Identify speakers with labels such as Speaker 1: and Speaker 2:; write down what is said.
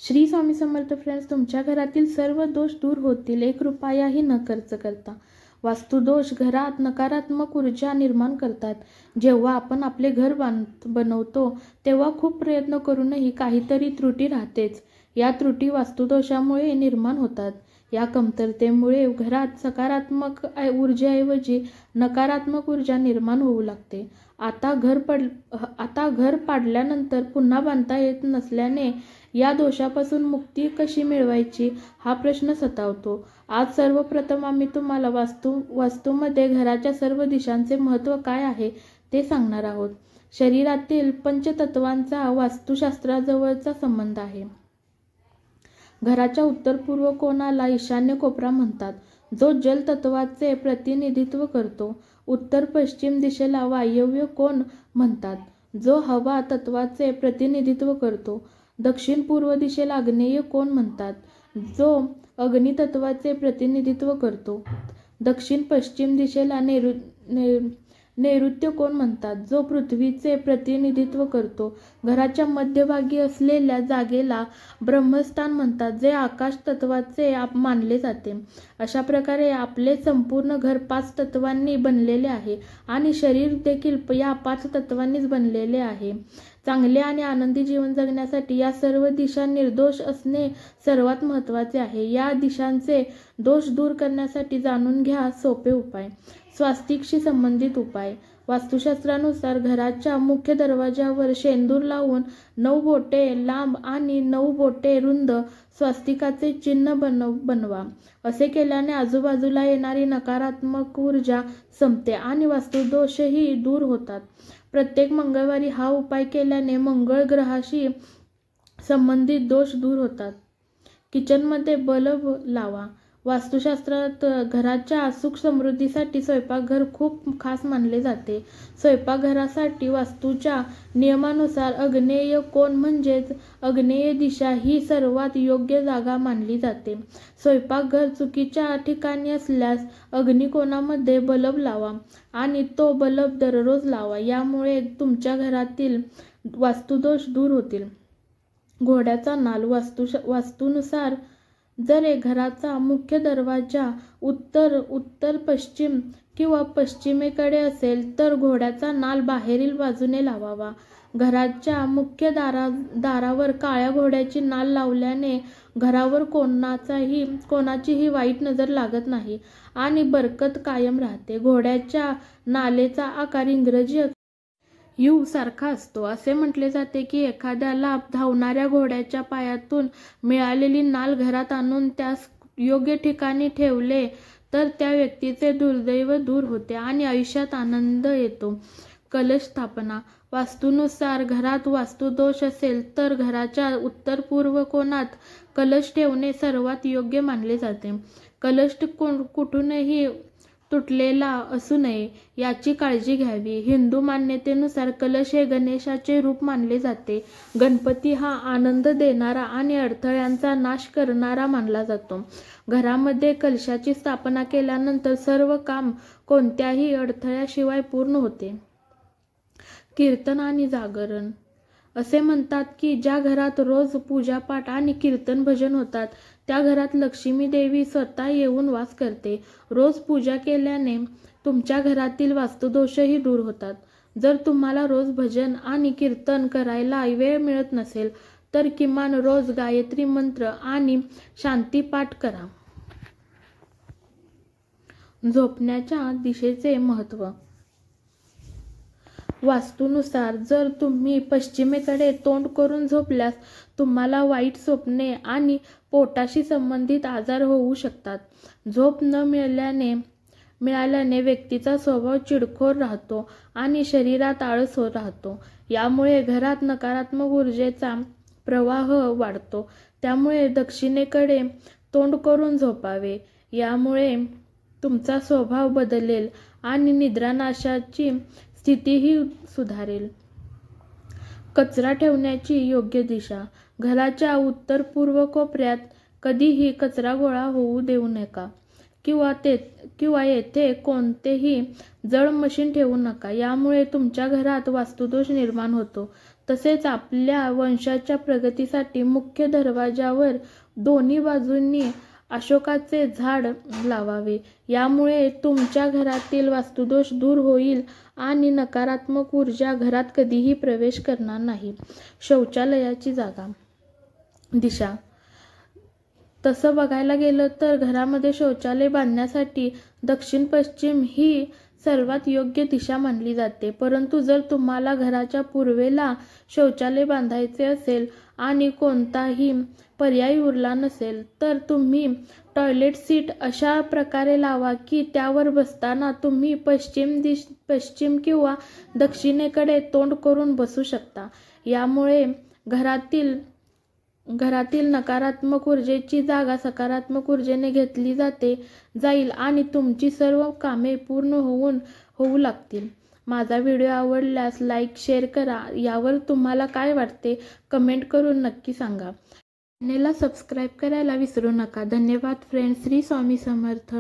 Speaker 1: Shri Swami Samarth friends, तुमच्या घरातील सर्व दोष दूर होतील एक रुपयाही न खर्च करता. वास्तुदोष घरात नकारात्मक ऊर्जा निर्माण करतात. जेव्हा आपण आपले घर बनवतो तेव्हा खूप प्रयत्न करूनही काहीतरी त्रुटी राहतेच. या त्रुटी वास्तुदोषामुळे निर्माण होतात. या कमतरतेमुळे घरात सकारात्मक ऊर्जेऐवजी नकारात्मक ऊर्जा निर्माण होऊ लागते. आता घर पाडल्यानंतर पुन्हा बांधता येत नसल्याने या दोषापासून मुक्ती कशी मिळवायची हा प्रश्न सतावतो. आज सर्वप्रथम आम्ही तुम्हाला वास्तूमध्ये घराच्या सर्व दिशांचे महत्त्व काय आहे ते सांगणार आहोत. शरीरातील पंचतत्वांचा वास्तुशास्त्राजवळचा संबंध आहे. घराच्या उत्तर पूर्व कोणाला ईशान्य कोपरा म्हणतात, जो जल तत्वाचे प्रतिनिधित्व करतो. उत्तर पश्चिम दिशेला वायव्य कोण म्हणतात, जो हवा तत्वाचे प्रतिनिधित्व करतो. दक्षिण पूर्व दिशेला आग्नेय कोण म्हणतात, जो अग्नी तत्वाचे प्रतिनिधित्व करतो. दक्षिण पश्चिम दिशेला नैऋत्य कोण म्हणतात, जो पृथ्वीचे प्रतिनिधित्व करतो. घराच्या मध्यभागी असलेल्या जागेला ब्रह्मस्थान म्हणतात, जे आकाश तत्वाचे मानले जाते. अशा प्रकारे आपले संपूर्ण घर 5 तत्वांनी बनलेले आहे आणि शरीर देखील या 5 तत्वांनीच बनलेले आहे. चांगले आणि आनंदी जीवन जगण्यासाठी या सर्व दिशा निर्दोष असणे सर्वात महत्त्वाचे आहे. या दिशांचे दोष दूर करण्यासाठी जाणून घ्या सोपे उपाय. स्वास्तिकशी संबंधित उपाय. वास्तुशास्त्रानुसार घराच्या मुख्य दरवाजावर शेंदूर लावून 9 बोटे लांब आणि 9 बोटे रुंद स्वास्तिकाचे चिन्ह बनवा. असे केल्याने आजूबाजूला येणारी नकारात्मक ऊर्जा संपते आणि वास्तुदोषही दूर होतात. प्रत्येक मंगळवारी हा उपाय केल्याने मंगळ ग्रहाशी संबंधित दोष दूर होतात. किचनमध्ये बल्ब लावा. वास्तुशास्त्रात घराच्या सुख समृद्धीसाठी स्वयंपाकघर खूप खास मानले जाते. स्वयंपाकघरासाठी वास्तूच्या नियमानुसार आग्नेय कोन म्हणजेच आग्नेय दिशा ही सर्वात योग्य जागा मानली जाते. स्वयंपाकघर चुकीच्या ठिकाणी असल्यास अग्निकोनामध्ये बल्ब लावा आणि तो बल्ब दररोज लावा. यामुळे तुमच्या घरातील वास्तुदोष दूर होतील. घोड्याचा नाल. वास्तूनुसार जर घराचा मुख्य दरवाजा उत्तर पश्चिम किंवा पश्चिमेकडे असेल तर घोड्याचा नाल बाहेरील बाजूने लावावा. घराच्या मुख्य दारावर काळ्या घोड्याची नाल लावल्याने घरावर कोणाचीही वाईट नजर लागत नाही आणि बरकत कायम राहते. घोड्याच्या नालेचा आकार इंग्रजी यू सारखा असतो. असे म्हटले जाते की एखाद्याला धावणाऱ्या घोड्याच्या पायातून मिळालेली नाल घरात आणून त्यास योग्य ठिकाणी ठेवले तर त्या व्यक्तीचे दुर्दैव दूर होते आणि आयुष्यात आनंद येतो. कलश स्थापना. वास्तूनुसार घरात वास्तुदोष असेल तर घराच्या उत्तर पूर्व कोनात कलश ठेवणे सर्वात योग्य मानले जाते. कलश कुठूनही तुटलेला असू नये याची काळजी घ्यावी. हिंदू मान्यतेनुसार कलश हे गणेशाचे रूप मानले जाते. गणपती हा आनंद देणारा आणि अडथळ्यांचा नाश करणारा मानला जातो. घरामध्ये कलशाची स्थापना केल्यानंतर सर्व काम कोणत्याही अडथळ्याशिवाय पूर्ण होते. कीर्तन आणि जागरण. असे म्हणतात की ज्या घरात रोज पूजापाठ आणि कीर्तन भजन होतात त्या घरात लक्ष्मी देवी स्वतः येऊन वास करते. रोज पूजा केल्याने तुमच्या घरातील वास्तुदोषही दूर होतात. जर तुम्हाला रोज भजन आणि कीर्तन करायला वेळ मिळत नसेल तर किमान रोज गायत्री मंत्र आणि शांतीपाठ करा. झोपण्याच्या दिशेचे महत्त्व. वास्तूनुसार जर तुम्ही पश्चिमेकडे तोंड करून झोपल्यास तुम्हाला वाईट स्वप्ने आणि पोटाशी संबंधित आजार होऊ शकतात. झोप न मिळाल्याने व्यक्तीचा स्वभाव चिडखोर राहतो आणि शरीरात आळस राहतो. यामुळे घरात नकारात्मक ऊर्जेचा प्रवाह वाढतो. त्यामुळे दक्षिणेकडे तोंड करून झोपावे. यामुळे तुमचा स्वभाव बदलेल आणि निद्रानाशाची स्थितीही सुधारेल. कचरा ठेवण्याची योग्य दिशा. घराच्या उत्तर पूर्व कोपऱ्यात कधीही कचरा गोळा होऊ देऊ नका किंवा येथे कोणतेही जड मशीन ठेवू नका. यामुळे तुमच्या घरात वास्तुदोष निर्माण होतो. तसेच आपल्या वंशाच्या प्रगतीसाठी मुख्य दरवाजावर दोन्ही बाजूंनी अशोकाचे झाड लावावे. यामुळे तुमच्या घरातील वास्तुदोष दूर होईल आणि नकारात्मक ऊर्जा घरात कधीही प्रवेश करणार नाही. शौचालयाची जागा, दिशा. तसं बघायला गेलं तर घरामध्ये शौचालय बांधण्यासाठी दक्षिण-पश्चिम ही सर्वात योग्य दिशा मानली जाते. परंतु जर तुम्हाला घराच्या पूर्वेला शौचालय बांधायचे असेल आणि कोणताही पर्याय उरला नसेल तर तुम्ही टॉयलेट सीट अशा प्रकारे लावा की त्यावर बसताना तुम्ही पश्चिम किंवा दक्षिणेकडे तोंड करून बसू शकता. यामुळे घरातील नकारात्मक ऊर्जेची जागा सकारात्मक ऊर्जेने घेतली जाईल आणि तुमची सर्व कामे पूर्ण होऊ लागतील. माझा व्हिडिओ आवडल्यास लाईक, शेअर करा. यावर तुम्हाला काय वाटते कमेंट करून नक्की सांगा. चॅनेलला सबस्क्राईब करायला विसरू नका. धन्यवाद फ्रेंड्स. श्री स्वामी समर्थ.